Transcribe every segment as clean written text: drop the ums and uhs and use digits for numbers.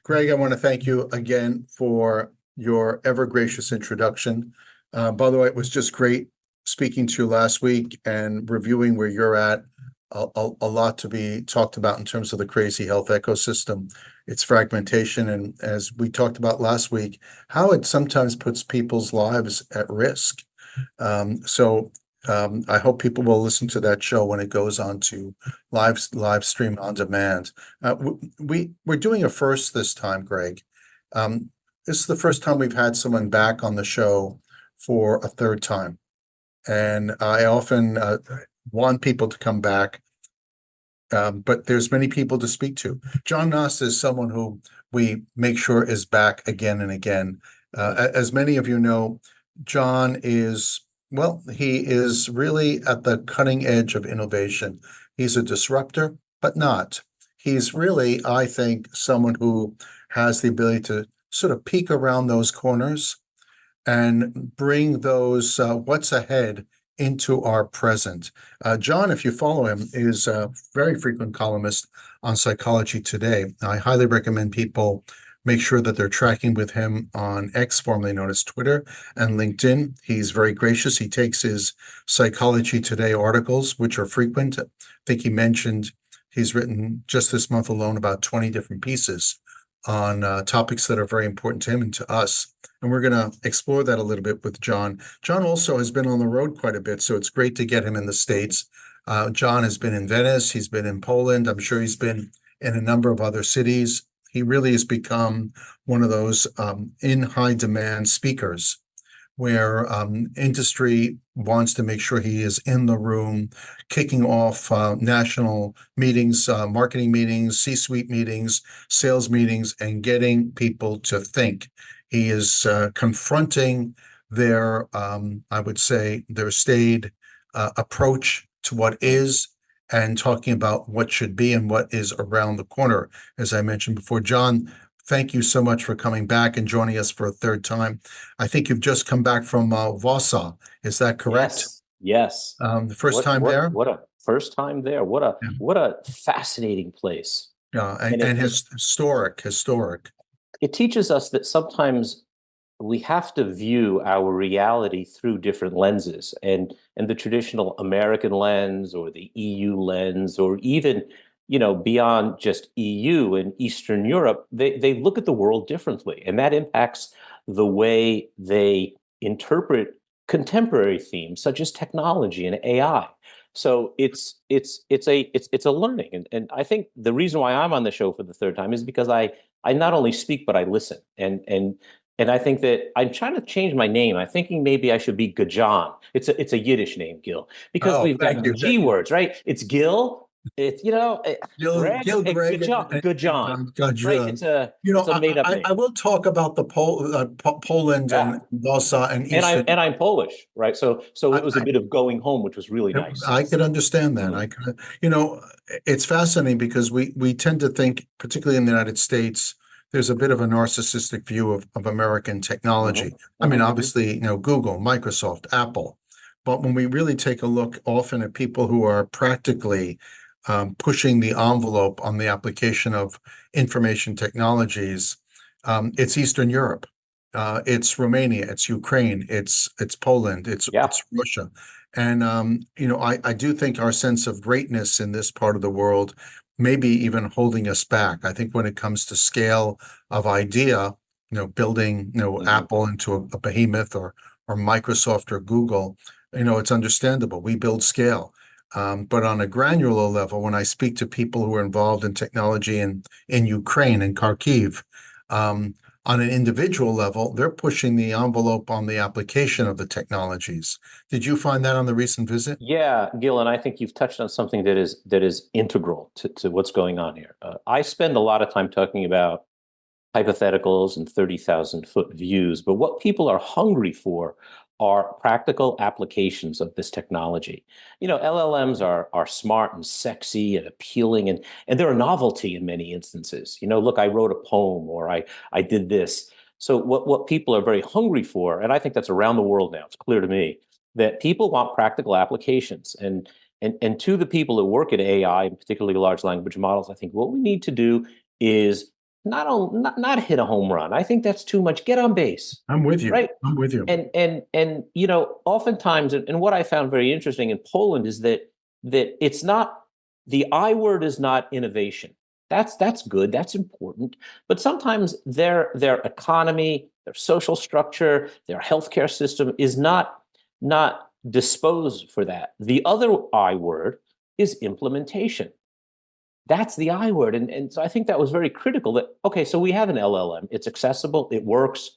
Greg, I want to thank you again for your ever gracious introduction. By the way, it was just great speaking to you last week and reviewing where you're at. A lot to be talked about in terms of the crazy health ecosystem, its fragmentation, and as we talked about last week, how it sometimes puts people's lives at risk. I hope people will listen to that show when it goes on to live stream on demand. We're doing a first this time, Greg. This is the first time we've had someone back on the show for a third time, and I often want people to come back, but there's many people to speak to. John Nosta is someone who we make sure is back again and again. As many of you know, John is, well, he is really at the cutting edge of innovation. He's a disruptor, but not. He's really, I think, someone who has the ability to sort of peek around those corners and bring those what's ahead into our present. John, if you follow him, is a very frequent columnist on Psychology Today. I highly recommend people make sure that they're tracking with him on X, formerly known as Twitter, and LinkedIn. He's very gracious. He takes his Psychology Today articles, which are frequent. I think he mentioned he's written just this month alone about 20 different pieces on topics that are very important to him and to us. And we're going to explore that a little bit with John. John also has been on the road quite a bit, so it's great to get him in the States. John has been in Venice. He's been in Poland. I'm sure he's been in a number of other cities. He really has become one of those in high demand speakers where industry wants to make sure he is in the room, kicking off national meetings, marketing meetings, C-suite meetings, sales meetings, and getting people to think. He is confronting their, I would say, their staid approach to what is, and talking about what should be and what is around the corner. As I mentioned before, John, thank you so much for coming back and joining us for a third time. I think you've just come back from Warsaw. Is that correct? Yes. The first time there? What a first time there. What a fascinating place. And historic. It teaches us that sometimes we have to view our reality through different lenses, and the traditional American lens or the EU lens, or even beyond just EU and Eastern Europe, they look at the world differently, and that impacts the way they interpret contemporary themes such as technology and AI. So it's a learning, and I think the reason why I'm on the show for the third time is because I not only speak but I listen, and I think that I'm trying to change my name. I'm thinking maybe I should be Gajan. It's a Yiddish name, Gil, because we've got G words, right? It's Gil. It's Greg, Greg, Gajan, right? It's a made up name. I will talk about the Poland and Warsaw and Eastern. And I'm Polish, right? So it was a bit of going home, which was really nice. I could understand that. It's fascinating because we tend to think, particularly in the United States, there's a bit of a narcissistic view of American technology. I mean, obviously, Google, Microsoft, Apple. But when we really take a look often at people who are practically pushing the envelope on the application of information technologies, it's Eastern Europe. It's Romania, it's Ukraine, it's Poland, it's Russia. And I do think our sense of greatness in this part of the world maybe even holding us back. I think when it comes to scale of idea, building, Apple into a behemoth, or Microsoft or Google, it's understandable. We build scale. But on a granular level, when I speak to people who are involved in technology in Ukraine and Kharkiv, on an individual level, they're pushing the envelope on the application of the technologies. Did you find that on the recent visit? Yeah, Gil, and I think you've touched on something that is integral to what's going on here. I spend a lot of time talking about hypotheticals and 30,000-foot views, but what people are hungry for are practical applications of this technology. LLMs are smart and sexy and appealing, and they're a novelty in many instances. Look, I wrote a poem, or I did this. So what people are very hungry for, and I think that's around the world now, it's clear to me, that people want practical applications. And to the people that work at AI, and particularly large language models, I think what we need to do is not hit a home run. I think that's too much. Get on base, I'm with you. right? I'm with you. And oftentimes, and what I found very interesting in Poland is that it's not, the I word is not innovation. That's good. That's important. But sometimes their economy, their social structure, their healthcare system is not disposed for that. The other I word is implementation. That's the I word. And so I think that was very critical that, okay, so we have an LLM, it's accessible, it works.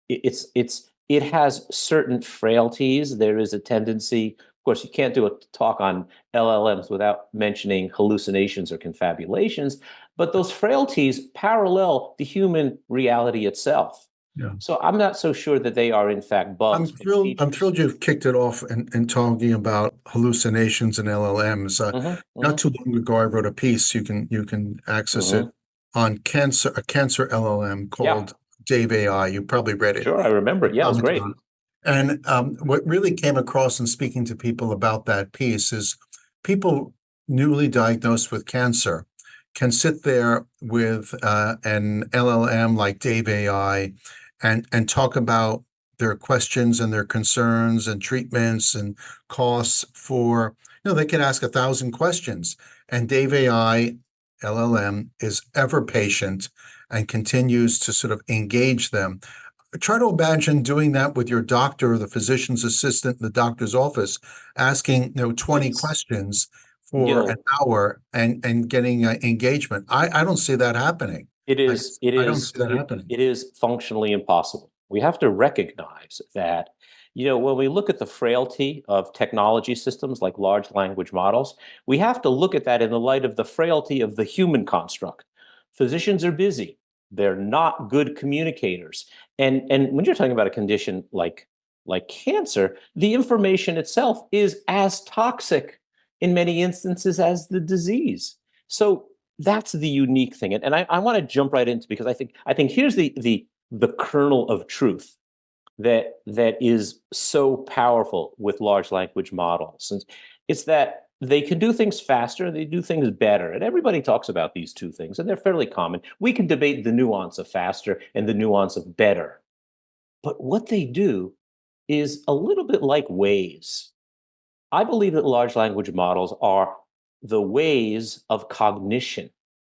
It has certain frailties. There is a tendency, of course, you can't do a talk on LLMs without mentioning hallucinations or confabulations, but those frailties parallel the human reality itself. Yeah. So I'm not so sure that they are in fact bugs, but I'm features. thrilled you've kicked it off and talking about hallucinations and LLMs. Hmm. Not Hmm. too long ago, I wrote a piece. You can access it Hmm. on a cancer LLM Yeah, called Dave AI. You probably read it. sure, I remember it. Yeah, it was Commented great. on it. And what really came across in speaking to people about that piece is people newly diagnosed with cancer can sit there with an LLM like Dave AI and talk about their questions and their concerns and treatments and costs for, they can ask 1,000 questions. And Dave AI LLM is ever patient and continues to sort of engage them. Try to imagine doing that with your doctor or the physician's assistant in the doctor's office, asking, 20 It's, questions you for an know, hour and getting engagement. I don't see that happening. it I is just, it I don't is see that it, happening. it is functionally impossible. We have to recognize that, when we look at the frailty of technology systems like large language models, we have to look at that in the light of the frailty of the human construct. Physicians are busy. They're not good communicators. And when you're talking about a condition like cancer, the information itself is as toxic in many instances as the disease. So that's the unique thing. And I want to jump right into, because I think here's the kernel of truth that is so powerful with large language models. And it's that they can do things faster, they do things better. And everybody talks about these two things, and they're fairly common. We can debate the nuance of faster and the nuance of better. But what they do is a little bit like ways. I believe that large language models are the ways of cognition.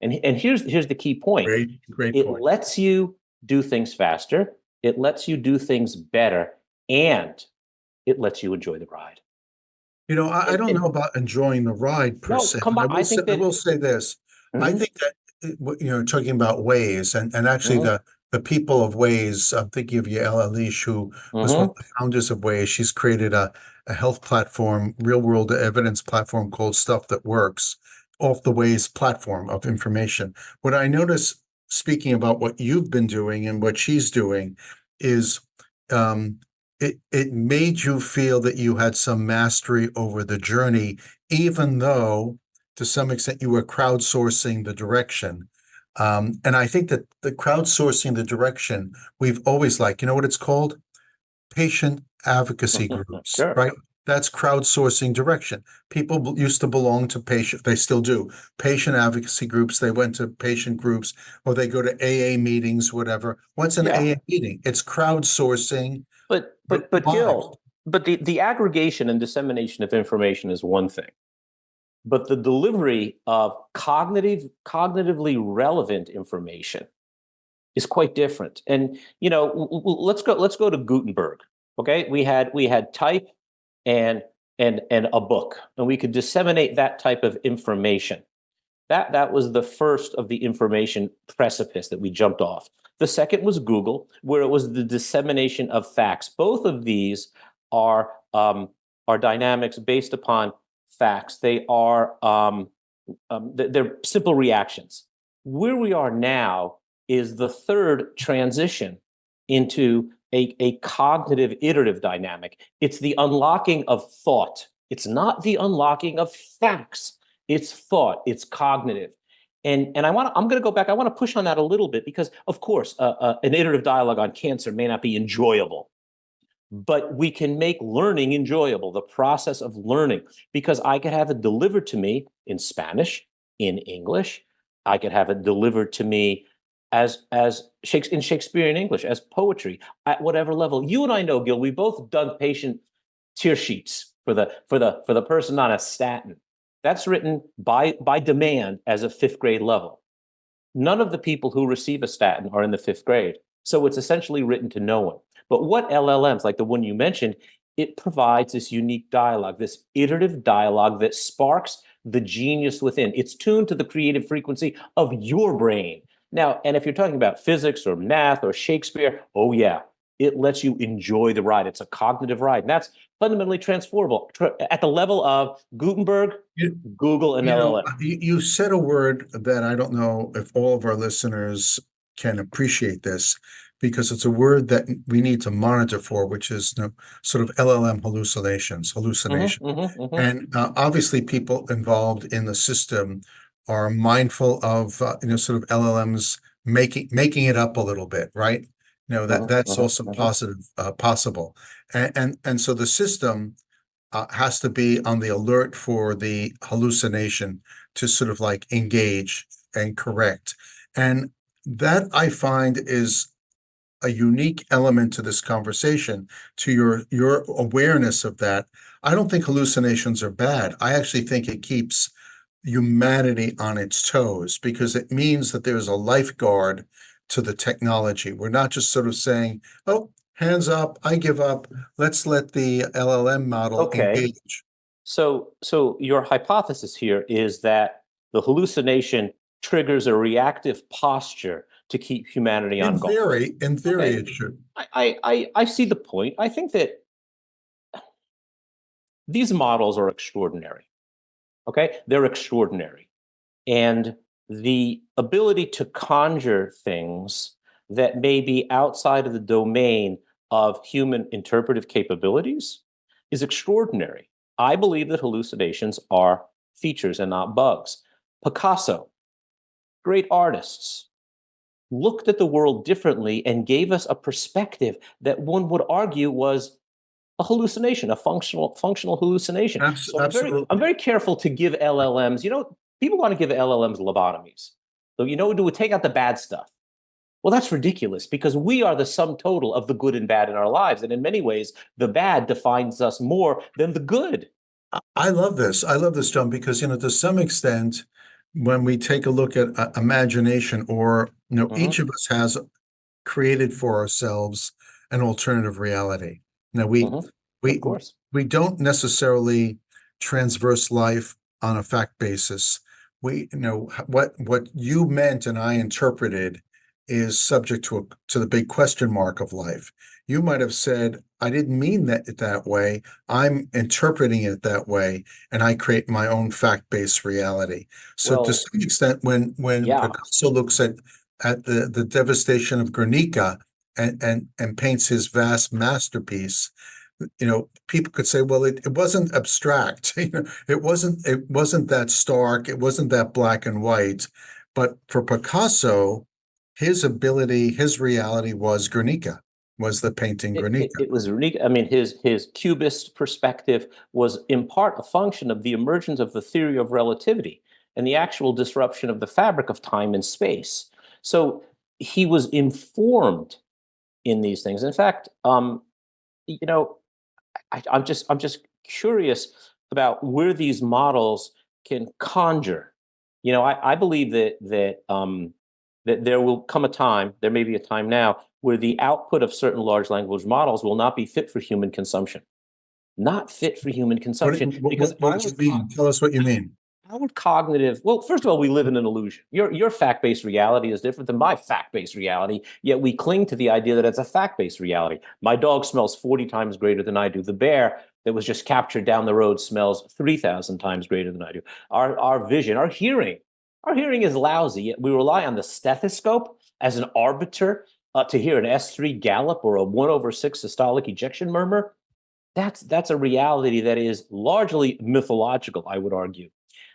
And here's the key point. Great It point. lets you do things faster, it lets you do things better, and it lets you enjoy the ride. I don't know about enjoying the ride per No, se, come but on. I will I say, think that. this. I Mhm, think that, talking about Waze and actually mhm, the people of Waze, I'm thinking of Yael Elish, who was one mhm. of the founders of Waze. She's created a health platform, real world evidence platform called Stuff That Works off the Waze platform of information. What I notice, speaking about what you've been doing and what she's doing, is um, it made you feel that you had some mastery over the journey, even though to some extent you were crowdsourcing the direction. And I think that the crowdsourcing the direction we've always liked, you know what it's called? Patient advocacy groups, Sure. right? That's crowdsourcing direction. People used to belong to patient, they still do, patient advocacy groups. They went to patient groups or they go to AA meetings, whatever. What's an Yeah. AA meeting? It's crowdsourcing But lives. Gil, but the aggregation and dissemination of information is one thing. But the delivery of cognitively relevant information is quite different. And let's go to Gutenberg. Okay, we had type and and a book, and we could disseminate that type of information. That was the first of the information precipice that we jumped off. The second was Google, where it was the dissemination of facts. Both of these are dynamics based upon facts. They're simple reactions. Where we are now is the third transition into a cognitive iterative dynamic. It's the unlocking of thought. It's not the unlocking of facts. It's thought. It's cognitive. And I'm going to go back. I want to push on that a little bit because, of course, an iterative dialogue on cancer may not be enjoyable, but we can make learning enjoyable, the process of learning, because I could have it delivered to me in Spanish, in English, I could have it delivered to me in Shakespearean English, as poetry, at whatever level. You and I know, Gil, we've both done patient tear sheets for the person on a statin. That's written by demand as a fifth grade level. None of the people who receive a statin are in the fifth grade. So it's essentially written to no one. But what LLMs, like the one you mentioned, it provides this unique dialogue, this iterative dialogue that sparks the genius within. It's tuned to the creative frequency of your brain. Now, and if you're talking about physics or math or Shakespeare, oh yeah, it lets you enjoy the ride. It's a cognitive ride. And that's fundamentally transferable at the level of Gutenberg, You, Google, and you know, LLM. you said a word that I don't know if all of our listeners can appreciate this, because it's a word that we need to monitor for, which is, sort of LLM hallucination. And obviously, people involved in the system are mindful of, sort of LLMs making it up a little bit, right? That's also possible. And so the system has to be on the alert for the hallucination to sort of like engage and correct. And that I find is a unique element to this conversation, to your awareness of that. I don't think hallucinations are bad. I actually think it keeps humanity on its toes, because it means that there's a lifeguard to the technology. We're not just sort of saying, oh, hands up, I give up. Let's let the LLM model Okay. engage. So your hypothesis here is that the hallucination triggers a reactive posture to keep humanity on guard. In theory, Okay, it should. I see the point. I think that these models are extraordinary. Okay, they're extraordinary, and the ability to conjure things that may be outside of the domain of human interpretive capabilities is extraordinary. I believe that hallucinations are features and not bugs. Picasso, great artists, looked at the world differently and gave us a perspective that one would argue was a hallucination, a functional hallucination. So I'm Absolutely. very careful to give LLMs. People want to give LLMs lobotomies. So do we take out the bad stuff? Well, that's ridiculous, because we are the sum total of the good and bad in our lives, and in many ways, the bad defines us more than the good. I love this. I love this, John, because, to some extent, when we take a look at imagination, or, each Hmm. of us has created for ourselves an alternative reality. Now, we Hmm. Of we course. we don't necessarily transverse life on a fact basis. What you meant and I interpreted is subject to the big question mark of life. You might have said, I didn't mean that way. I'm interpreting it that way, and I create my own fact-based reality. So to Well, some extent, when yeah. Picasso looks at the devastation of Guernica, and paints his vast masterpiece, people could say, well, it wasn't abstract. It wasn't that stark, it wasn't that black and white. But for Picasso, his reality was Guernica, was the painting Guernica. It was unique. I mean, his cubist perspective was in part a function of the emergence of the theory of relativity and the actual disruption of the fabric of time and space. So he was informed in these things. In fact, you know, I'm just curious about where these models can conjure. I believe that there will come a time, there may be a time now, where the output of certain large language models will not be fit for human consumption. Not fit for human consumption, because What do you mean? Tell us what you mean. our cognitive, well, first of all, we live in an illusion. Your fact-based reality is different than my fact-based reality, yet we cling to the idea that it's a fact-based reality. My dog smells 40 times greater than I do. The bear that was just captured down the road smells 3,000 times greater than I do. Our vision, our hearing is lousy, yet we rely on the stethoscope as an arbiter to hear an S3 gallop or a 1/6 systolic ejection murmur. That's a reality that is largely mythological, I would argue.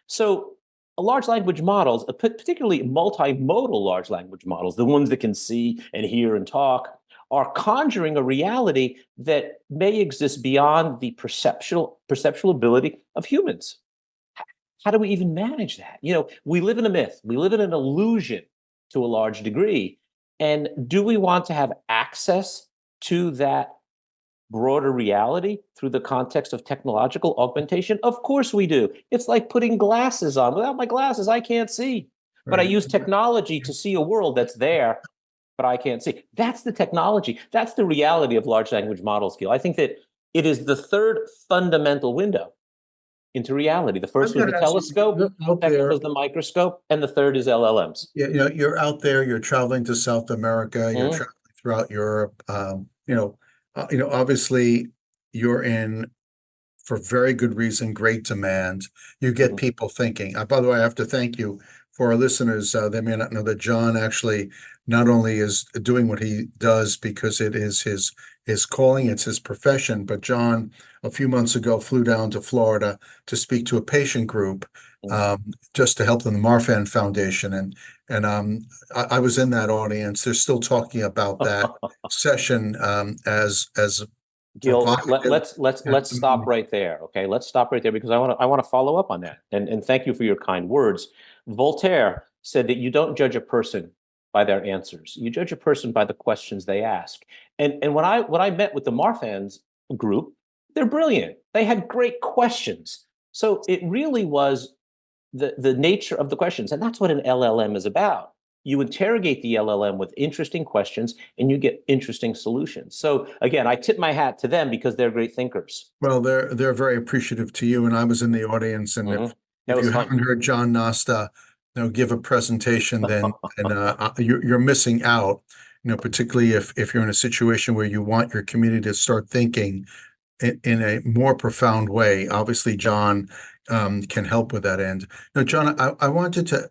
So large language models, particularly multimodal large language models, the ones that can see and hear and talk, are conjuring a reality that may exist beyond the perceptual ability of humans. how do we even manage that? We live in a myth, we live in an illusion to a large degree. And do we want to have access to that broader reality through the context of technological augmentation? Of course we do. It's like putting glasses on. Without my glasses, I can't see. But I Right. use technology to see a world that's there, but I can't see. That's the technology. That's the reality of large language models, Gil. I think that it is the third fundamental window into reality. The I've first was got the to ask you, telescope, you're out second there, was the microscope, and the third is LLMs. you're out there, you're traveling to South America, you're Mhm, traveling throughout Europe. Obviously you're in for very good reason, great demand. You get mhm. people thinking. By the way, I have to thank you for our listeners. They may not know that John actually not only is doing what he does because it is his calling, it's his profession, but John, a few months ago, flew down to Florida to speak to a patient group just to help them, the Marfan Foundation, and I was in that audience. They're still talking about that session as Gil, provocative. let's stop right there. Okay, let's stop right there because I want to follow up on that. And thank you for your kind words. Voltaire said that you don't judge a person by their answers. You judge a person by the questions they ask. And when I met with the Marfans group, they're brilliant. They had great questions. So it really was the nature of the questions. And that's what an LLM is about. You interrogate the LLM with interesting questions and you get interesting solutions. So again, I tip my hat to them because they're great thinkers. Well, they're very appreciative to you, and I was in the audience. And Hmm. That if was you fun. haven't heard John Nosta, give a presentation, then and you're missing out. Particularly if you're in a situation where you want your community to start thinking in a more profound way. Obviously, John can help with that end. Now, John, I wanted to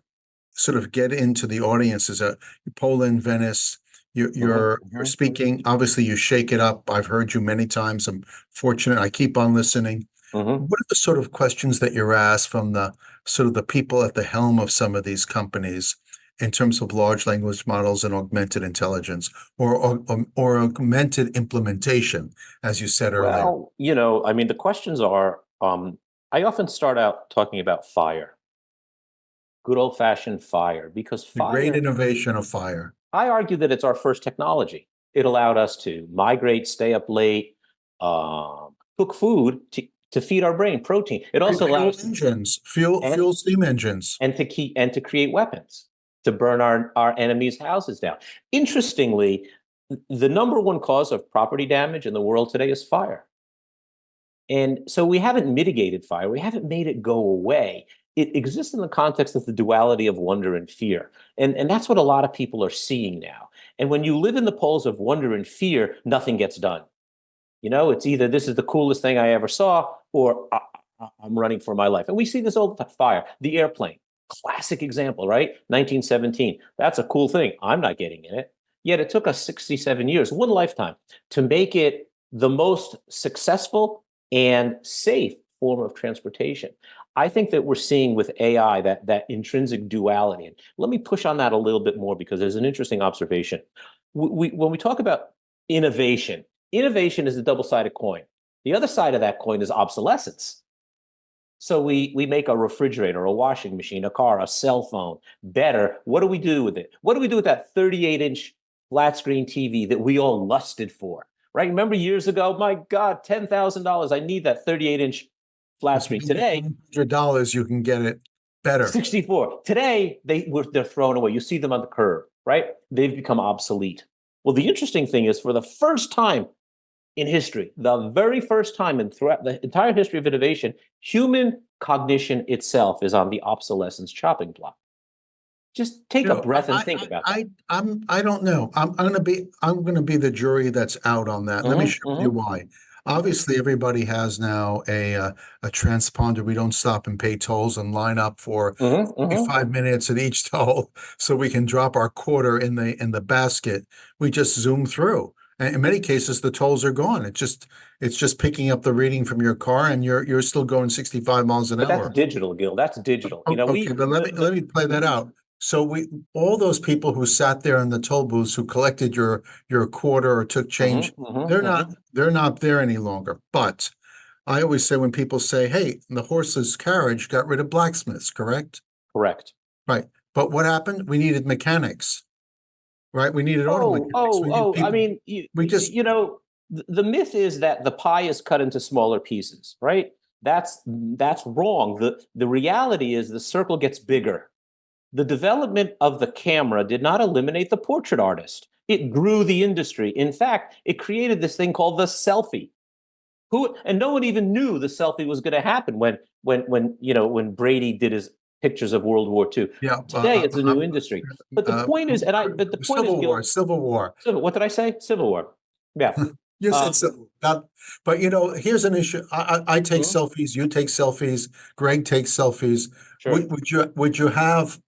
sort of get into the audience as a Poland, Venice. Hmm. You're speaking. Obviously, you shake it up. I've heard you many times. I'm fortunate. I keep on listening. Hmm. What are the sort of questions that you're asked from the sort of the people at the helm of some of these companies in terms of large language models and augmented intelligence or augmented implementation, as you said earlier? Well, I mean, the questions are, I often start out talking about fire, good old fashioned fire, because The great fire, innovation of fire. I argue that it's our first technology. It allowed us to migrate, stay up late, cook food to feed our brain protein. It also allowed Fuel us to, engines, and fuel steam engines. to create weapons to burn our enemies' houses down. Interestingly, the number one cause of property damage in the world today is fire. And so we haven't mitigated fire, we haven't made it go away. It exists in the context of the duality of wonder and fear. And that's what a lot of people are seeing now. And when you live in the poles of wonder and fear, nothing gets done. It's either this is the coolest thing I ever saw, or I'm running for my life. And we see this all the time. Fire, the airplane, classic example, right? 1917. That's a cool thing. I'm not getting in it. Yet it took us 67 years, one lifetime, to make it the most successful and safe form of transportation. I think that we're seeing with AI that intrinsic duality. And let me push on that a little bit more because there's an interesting observation. When we talk about innovation, innovation is a double-sided coin. The other side of that coin is obsolescence. So we make a refrigerator, a washing machine, a car, a cell phone better. What do we do with it? What do we do with that 38-inch flat screen TV that we all lusted for? Right? Remember years ago, my God, $10,000. I need that 38-inch flat If you screen. can get Today, $100, you can get it better. 64. Today, they're thrown away. You see them on the curb, right? They've become obsolete. Well, the interesting thing is for the first time in history, the very first time in throughout the entire history of innovation, human cognition itself is on the obsolescence chopping block. Just take a breath and think about that. I don't know. I'm gonna be the jury that's out on that. Let me Hmm. show you Hmm. why. Obviously, everybody has now a transponder. We don't stop and pay tolls and line up for Hmm. Hmm. 5 minutes at each toll, so we can drop our quarter in the basket. We just zoom through. And in many cases, the tolls are gone. It's just picking up the reading from your car, and you're still going 65 miles an But that's hour. digital, Gil. That's digital. Okay, but let me play that out. So all those people who sat there in the toll booths who collected your quarter or took Hmm. change, Hmm. they're not Hmm. they're not there any longer. But I always say when people say, hey, the horse's carriage got rid of blacksmiths, correct? Correct. Right. But what happened? We needed mechanics, right? We needed auto Oh, mechanics. oh, We needed oh, I people. mean, We just, the myth is that the pie is cut into smaller pieces, right? That's wrong. The reality is the circle gets bigger. The development of the camera did not eliminate the portrait artist. It grew the industry. In fact, it created this thing called the selfie. And no one even knew the selfie was going to happen when Brady did his pictures of World War II. yeah, Today, it's a new industry. But the uh, point is, but the point is, Civil War, Gil, Civil War. what did I say? Civil War. Yeah. You said Um, so, not, but here's an issue. I take mhm, selfies, you take selfies, Greg takes selfies. sure. Would you have,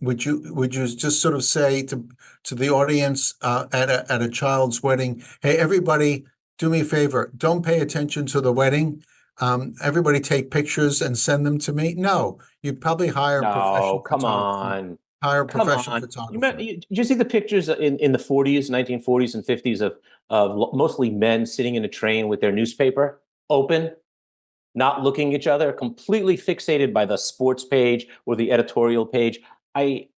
would you just sort of say to the audience, at a child's wedding, hey, everybody, do me a favor, don't pay attention to the wedding. Everybody take pictures and send them to me. No, you'd probably No, come on. hire a Come professional on. photographer. Did you see the pictures in the 40s, 1940s and 50s of mostly men sitting in a train with their newspaper open, not looking at each other, completely fixated by the sports page or the editorial page? I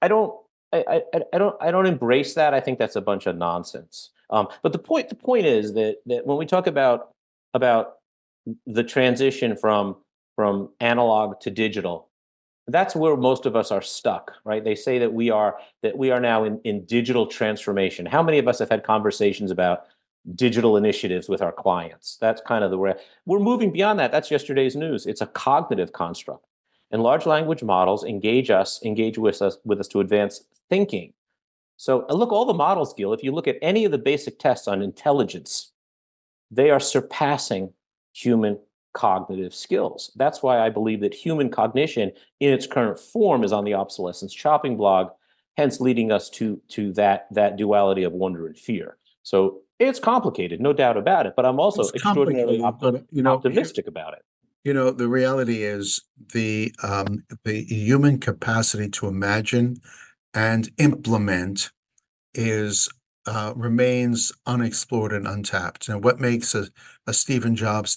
I don't I don't embrace that. I think that's a bunch of nonsense. But the point is that when we talk about the transition from analog to digital, that's where most of us are stuck, right? They say that we are now in digital transformation. How many of us have had conversations about digital initiatives with our clients? That's kind of the way we're moving beyond that. That's yesterday's news. It's a cognitive construct. And large language models engage with us to advance thinking. So look, all the models, Gil, if you look at any of the basic tests on intelligence, they are surpassing human cognitive skills. That's why I believe that human cognition in its current form is on the obsolescence chopping block, hence leading us to that duality of wonder and fear. So it's complicated, no doubt about it, but I'm also It's extraordinarily complicated, but optimistic about it. the reality is the human capacity to imagine and implement is remains unexplored and untapped. And what makes a Stephen Jobs,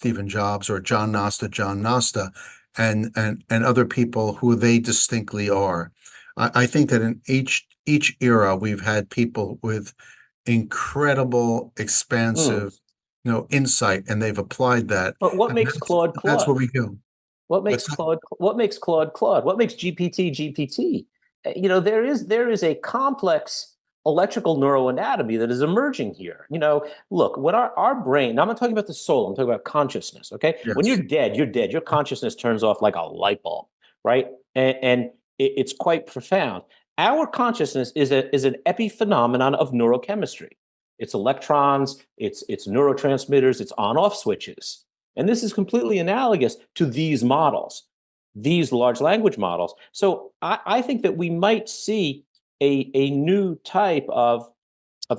or John Nosta, and other people who they distinctly are. I think that in each era we've had people with incredible, Mm. expansive, insight, and they've applied that, But what and makes Claude that's what Claude? we do. What But makes Claude? What makes Claude Claude? What makes GPT GPT? There is a complex electrical neuroanatomy that is emerging here. Look, when our brain. Now I'm not talking about the soul. I'm talking about consciousness. Okay, when you're yes, dead, you're dead. Your consciousness turns off like a light bulb, right? And it's quite profound. Our consciousness is an epiphenomenon of neurochemistry. It's electrons. It's neurotransmitters. It's on-off switches. And this is completely analogous to these models, these large language models. So I think that we might see a new type of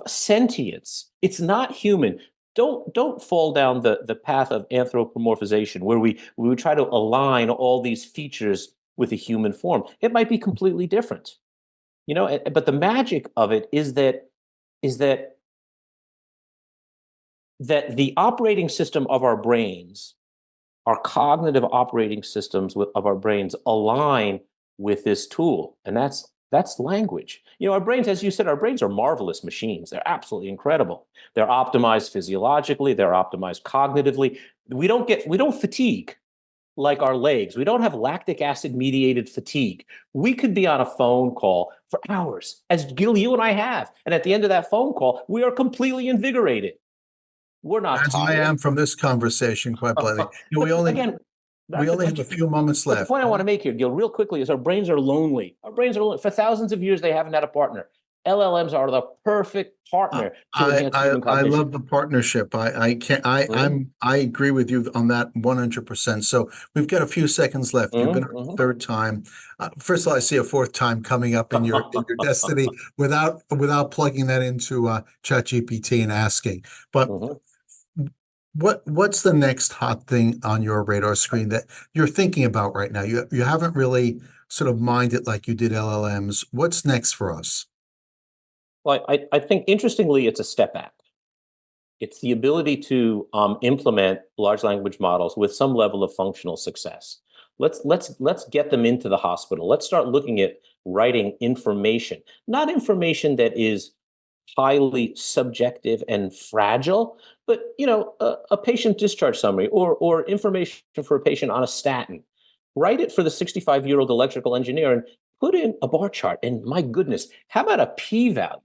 sentience. It's not human. Don't fall down the path of anthropomorphization where we would try to align all these features with a human form. It might be completely different. But the magic of it is that the operating system of our brains, our cognitive operating systems of our brains align with this tool, and that's language. Our brains, as you said, our brains are marvelous machines. They're absolutely incredible. They're optimized physiologically, they're optimized cognitively. We don't fatigue like our legs. We don't have lactic acid mediated fatigue. We could be on a phone call for hours, as Gil, you and I have, and at the end of that phone call we are completely invigorated. We're not as I am tired. from this conversation, quite bluntly. But again, We only have a few moments but the left. point I want to make here, Gil, real quickly, is our brains are lonely. Our brains are lonely. For thousands of years, they haven't had a partner. LLMs are the perfect partner to enhance human I cognition. love the partnership. I can't, Mhm, I agree with you on that 100%. So we've got a few seconds left. You've been mhm, on a mhm. third time. First of all, I see a fourth time coming up in your destiny without plugging that into ChatGPT and asking. But Mhm. what's the next hot thing on your radar screen that you're thinking about right now? You haven't really sort of mined it like you did LLMs. What's next for us? Well, I think interestingly, it's a step back. It's the ability to implement large language models with some level of functional success. Let's get them into the hospital. Let's start looking at writing information, not information that is highly subjective and fragile, but a patient discharge summary or information for a patient on a statin. Write it for the 65-year-old electrical engineer and put in a bar chart. And my goodness, how about a p-value?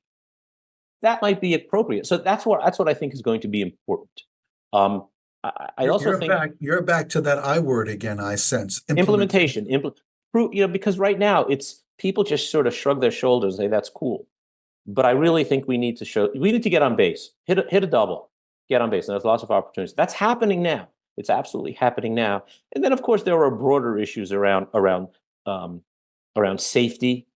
That might be appropriate. So that's what I think is going to be important. I also think You're back to that I word again, I sense. implementation, because right now it's people just sort of shrug their shoulders and say that's cool. But I really think we need to get on base, hit a double, get on base. And there's lots of opportunities. That's happening now. It's absolutely happening now. And then of course there are broader issues around safety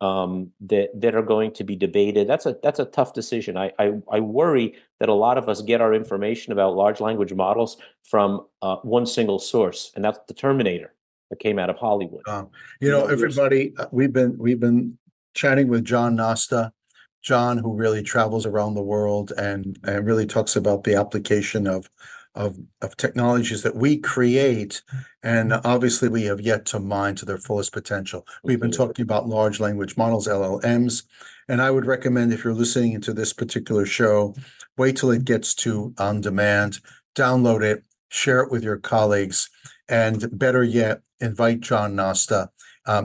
that are going to be debated. That's a tough decision. I worry that a lot of us get our information about large language models from one single source, and that's the Terminator that came out of Hollywood. Everybody, we've been chatting with John Nosta, John, who really travels around the world and really talks about the application of technologies that we create, and obviously we have yet to mine to their fullest potential. We've been talking about large language models, LLMs, and I would recommend, if you're listening to this particular show, wait till it gets to on demand, download it, share it with your colleagues, and better yet, invite John Nosta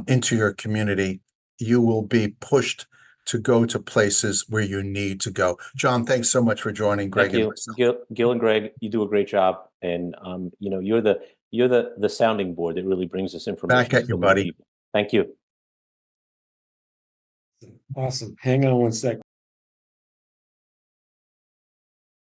into your community. You will be pushed to go to places where you need to go. John, thanks so much for joining Greg. Thank you, Gil and Greg. You do a great job, and you're the sounding board that really brings this information back at you, buddy. Thank you. Awesome. Hang on one sec.